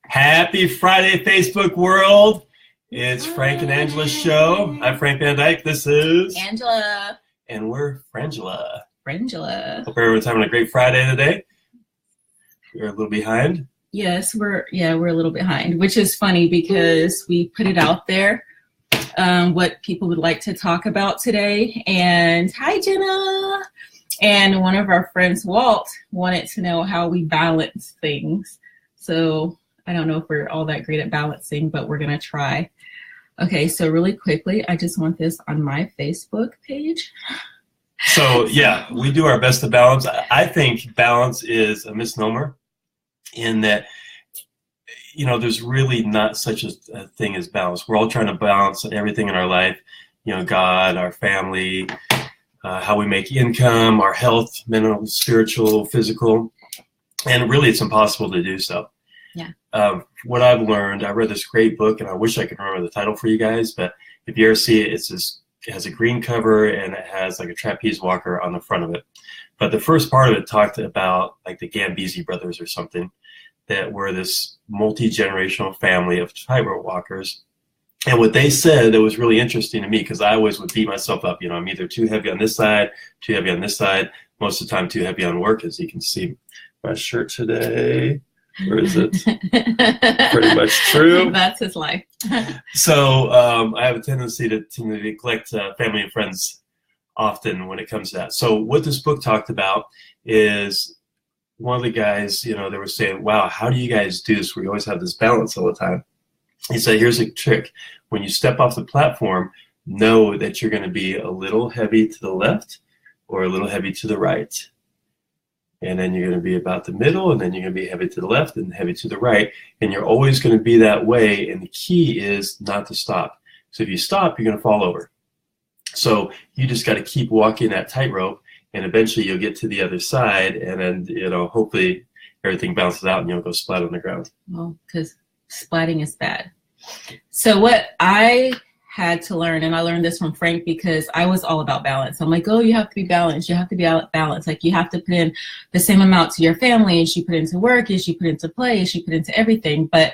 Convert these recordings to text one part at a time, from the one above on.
Happy Friday, Facebook world. It's Frank and Angela's show. I'm Frank Van Dyke. This is Angela. And we're Frangela. Frangela. Hope everyone's having a great Friday today. We're a little behind. Yes, we're a little behind, which is funny because we put it out there, what people would like to talk about today. And hi, Jenna. And one of our friends, Walt, wanted to know how we balance things. So I don't know if we're all that great at balancing, but we're going to try. Okay, so really quickly, I just want this on my Facebook page. So yeah, we do our best to balance. I think balance is a misnomer in that, you know, there's really not such a thing as balance. We're all trying to balance everything in our life, you know, God, our family, how we make income, our health, mental, spiritual, physical, and really it's impossible to do so. Yeah. What I've learned, I read this great book, and I wish I could remember the title for you guys, but if you ever see it, it has a green cover, and it has like a trapeze walker on the front of it. But the first part of it talked about like the Gambisi brothers or something that were this multi-generational family of tightrope walkers. And what they said that was really interesting to me, because I always would beat myself up. You know, I'm either too heavy on this side, too heavy on this side. Most of the time, too heavy on work, as you can see my shirt today. Where is it? Pretty much true. That's his life. So I have a tendency to neglect family and friends often when it comes to that. So what this book talked about is one of the guys, you know, they were saying, wow, how do you guys do this where you always have this balance all the time? He said, here's a trick. When you step off the platform, know that you're going to be a little heavy to the left or a little heavy to the right. And then you're going to be about the middle, and then you're going to be heavy to the left and heavy to the right. And you're always going to be that way. And the key is not to stop. So if you stop, you're going to fall over. So you just got to keep walking that tightrope, and eventually you'll get to the other side. And then, you know, hopefully everything bounces out and you'll go splat on the ground. Well, because splatting is bad. So what I had to learn, and I learned this from Frank because I was all about balance. I'm like, oh, you have to be balanced. You have to be balanced. Like you have to put in the same amount to your family as you put into work, as you put into play, as you put into everything. But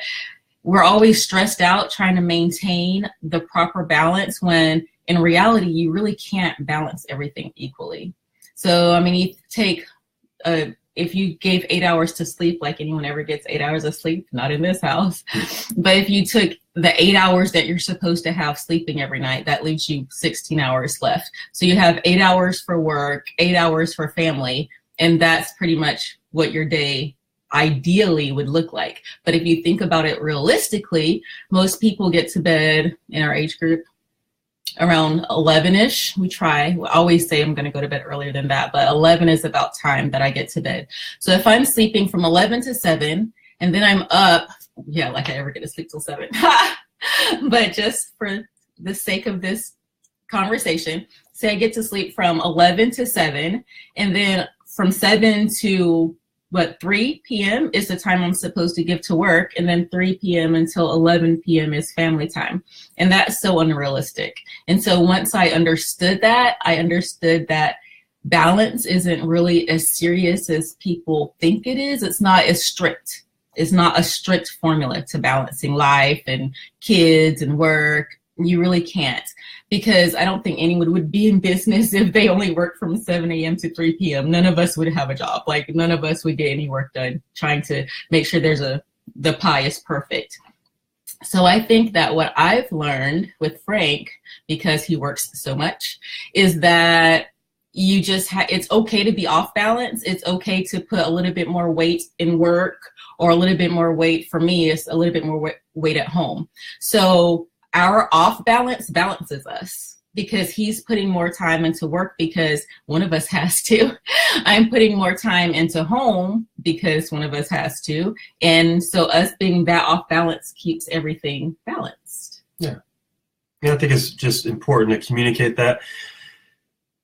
we're always stressed out trying to maintain the proper balance when in reality, you really can't balance everything equally. So, I mean, you take if you gave 8 hours to sleep, like anyone ever gets 8 hours of sleep, not in this house. But if you took the 8 hours that you're supposed to have sleeping every night, that leaves you 16 hours left. So you have 8 hours for work, 8 hours for family, and that's pretty much what your day ideally would look like. But if you think about it realistically, most people get to bed in our age group around 11-ish. We try. I always say I'm going to go to bed earlier than that, but 11 is about time that I get to bed. So if I'm sleeping from 11 to 7, and then I'm up, yeah, like I ever get to sleep till 7. But just for the sake of this conversation, say I get to sleep from 11 to 7, and then from 7 to 3 p.m. is the time I'm supposed to give to work, and then 3 p.m. until 11 p.m. is family time. And that's so unrealistic. And so once I understood that balance isn't really as serious as people think it is. It's not as strict. It's not a strict formula to balancing life and kids and work. You really can't, because I don't think anyone would be in business if they only work from 7 a.m. to 3 p.m. None of us would have a job. Like none of us would get any work done trying to make sure the pie is perfect. So I think that what I've learned with Frank, because he works so much, is that you just it's okay to be off balance. It's okay to put a little bit more weight in work, or a little bit more weight. For me, it's a little bit more weight at home. So our off balance balances us, because he's putting more time into work because one of us has to. I'm putting more time into home because one of us has to. And so us being that off balance keeps everything balanced. Yeah. Yeah, I think it's just important to communicate that.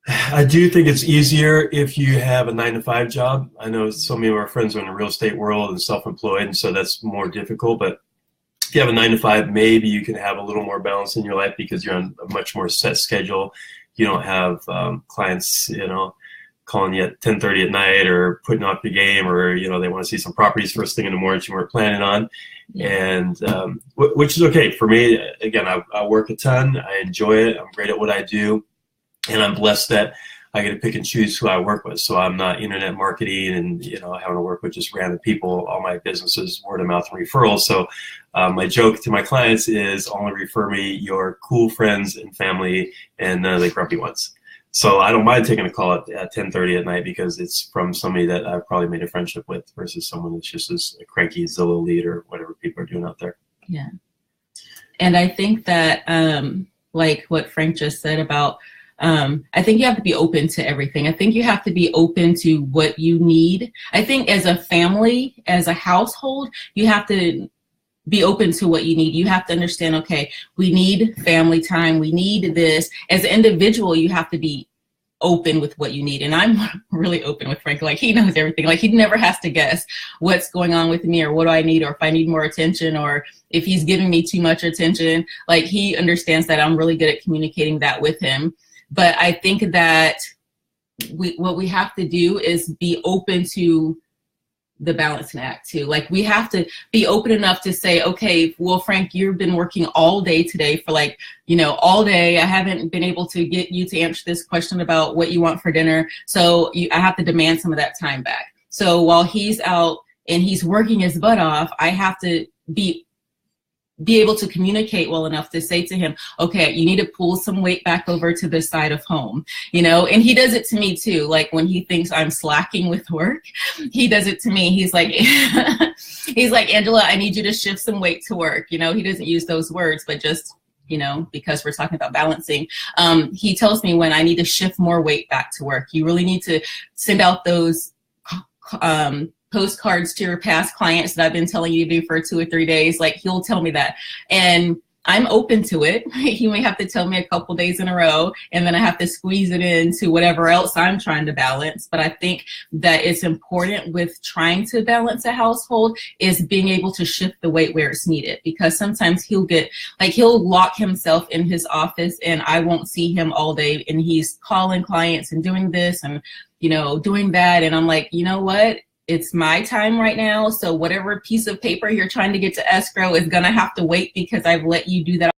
I do think it's easier if you have a 9-to-5 job. I know so many of our friends are in the real estate world and self-employed, and so that's more difficult. But if you have a 9-to-5, maybe you can have a little more balance in your life because you're on a much more set schedule. You don't have clients, you know, calling you at 10:30 at night or putting off the game, or they want to see some properties first thing in the morning you weren't planning on. Yeah. And which is okay for me. Again, I work a ton. I enjoy it. I'm great at what I do, and I'm blessed that I get to pick and choose who I work with. So I'm not internet marketing and having to work with just random people. All my business is word of mouth and referrals. So my joke to my clients is only refer me your cool friends and family and none of the grumpy ones. So I don't mind taking a call at 10:30 at night because it's from somebody that I've probably made a friendship with versus someone that's just as a cranky Zillow lead or whatever people are doing out there. Yeah. And I think that like what Frank just said about I think you have to be open to everything. I think you have to be open to what you need. I think as a family, as a household, you have to be open to what you need. You have to understand, okay, we need family time. We need this. As an individual, you have to be open with what you need. And I'm really open with Frank. Like, he knows everything. Like, he never has to guess what's going on with me or what do I need, or if I need more attention, or if he's giving me too much attention. Like, he understands that I'm really good at communicating that with him. But I think that what we have to do is be open to the balancing act too. Like, we have to be open enough to say, okay, well, Frank, you've been working all day today for all day. I haven't been able to get you to answer this question about what you want for dinner. So I have to demand some of that time back. So while he's out and he's working his butt off, I have to be able to communicate well enough to say to him, okay, you need to pull some weight back over to the side of home, and he does it to me too. Like, when he thinks I'm slacking with work, he does it to me. He's like, Angela, I need you to shift some weight to work. He doesn't use those words, but just, because we're talking about balancing, he tells me when I need to shift more weight back to work. You really need to send out those, postcards to your past clients that I've been telling you to do for 2 or 3 days. Like, he'll tell me that, and I'm open to it. He may have to tell me a couple days in a row, and then I have to squeeze it into whatever else I'm trying to balance. But I think that it's important with trying to balance a household is being able to shift the weight where it's needed, because sometimes he'll lock himself in his office and I won't see him all day, and he's calling clients and doing this and doing that, and I'm like, you know what? It's my time right now. So whatever piece of paper you're trying to get to escrow is going to have to wait, because I've let you do that